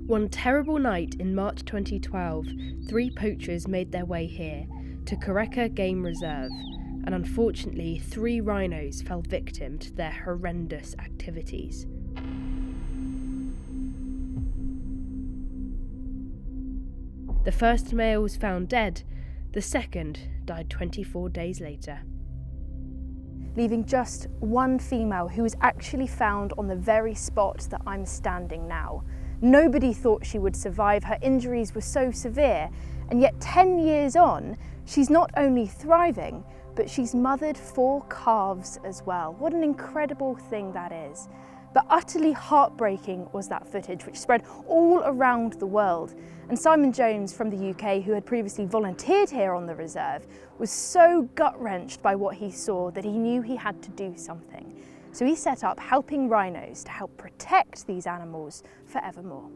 One terrible night in March 2012, 3 poachers made their way here, to Koreka Game Reserve, and unfortunately 3 rhinos fell victim to their horrendous activities. The first male was found dead, the second died 24 days later. Leaving just one female who was actually found on the very spot that I'm standing now. Nobody thought she would survive, her injuries were so severe, and yet 10 years on, she's not only thriving, but she's mothered 4 calves as well. What an incredible thing that is. But utterly heartbreaking was that footage, which spread all around the world. And Simon Jones from the UK, who had previously volunteered here on the reserve, was so gut-wrenched by what he saw that he knew he had to do something. So he set up Helping Rhinos to help protect these animals forevermore.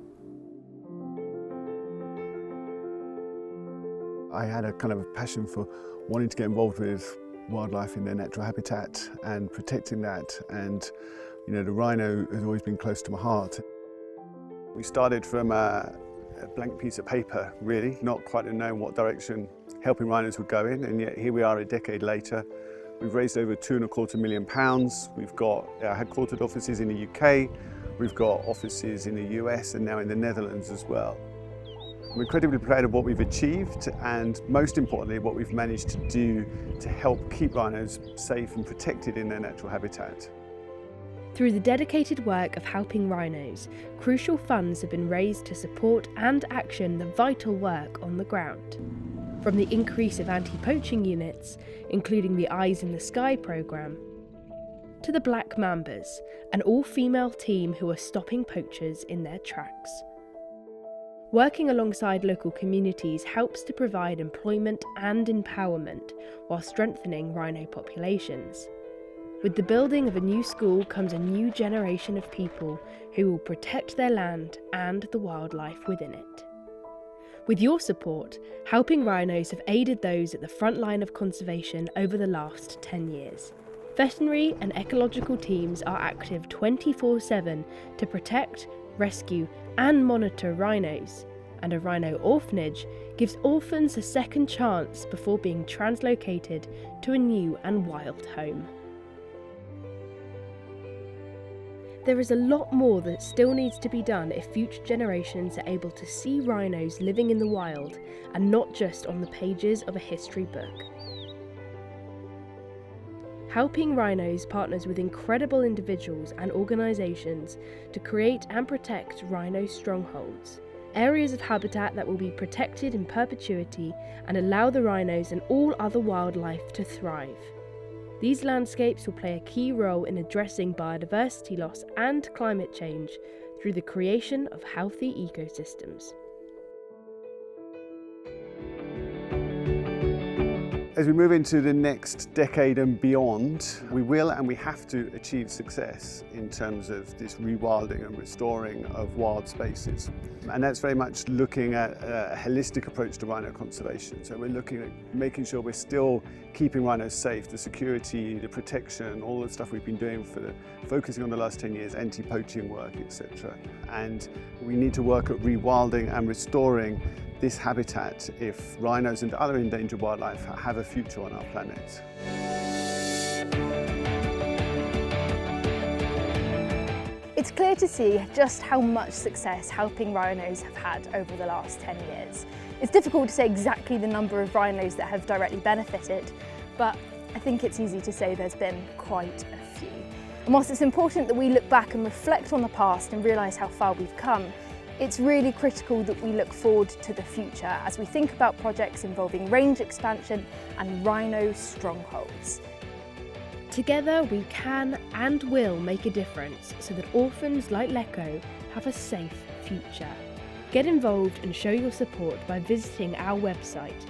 I had a kind of a passion for wanting to get involved with wildlife in their natural habitat and protecting that, and you know, the rhino has always been close to my heart. We started from a blank piece of paper, really, not quite knowing what direction Helping Rhinos would go in, and yet here we are a decade later. We've raised over £2.25 million. We've got our headquartered offices in the UK, we've got offices in the US and now in the Netherlands as well. I'm incredibly proud of what we've achieved, and most importantly what we've managed to do to help keep rhinos safe and protected in their natural habitat. Through the dedicated work of Helping Rhinos, crucial funds have been raised to support and action the vital work on the ground. From the increase of anti-poaching units, including the Eyes in the Sky programme, to the Black Mambas, an all-female team who are stopping poachers in their tracks. Working alongside local communities helps to provide employment and empowerment while strengthening rhino populations. With the building of a new school comes a new generation of people who will protect their land and the wildlife within it. With your support, Helping Rhinos have aided those at the front line of conservation over the last 10 years. Veterinary and ecological teams are active 24/7 to protect, rescue and monitor rhinos, and a rhino orphanage gives orphans a second chance before being translocated to a new and wild home. There is a lot more that still needs to be done if future generations are able to see rhinos living in the wild and not just on the pages of a history book. Helping Rhinos partners with incredible individuals and organisations to create and protect rhino strongholds, areas of habitat that will be protected in perpetuity and allow the rhinos and all other wildlife to thrive. These landscapes will play a key role in addressing biodiversity loss and climate change through the creation of healthy ecosystems. As we move into the next decade and beyond, we will and we have to achieve success in terms of this rewilding and restoring of wild spaces. And that's very much looking at a holistic approach to rhino conservation. So we're looking at making sure we're still keeping rhinos safe, the security, the protection, all the stuff we've been doing focusing on the last 10 years, anti-poaching work, etc. And we need to work at rewilding and restoring this habitat if rhinos and other endangered wildlife have a future on our planet. It's clear to see just how much success Helping Rhinos have had over the last 10 years. It's difficult to say exactly the number of rhinos that have directly benefited, but I think it's easy to say there's been quite a few. And whilst it's important that we look back and reflect on the past and realise how far we've come, it's really critical that we look forward to the future as we think about projects involving range expansion and rhino strongholds. Together we can and will make a difference so that orphans like Leko have a safe future. Get involved and show your support by visiting our website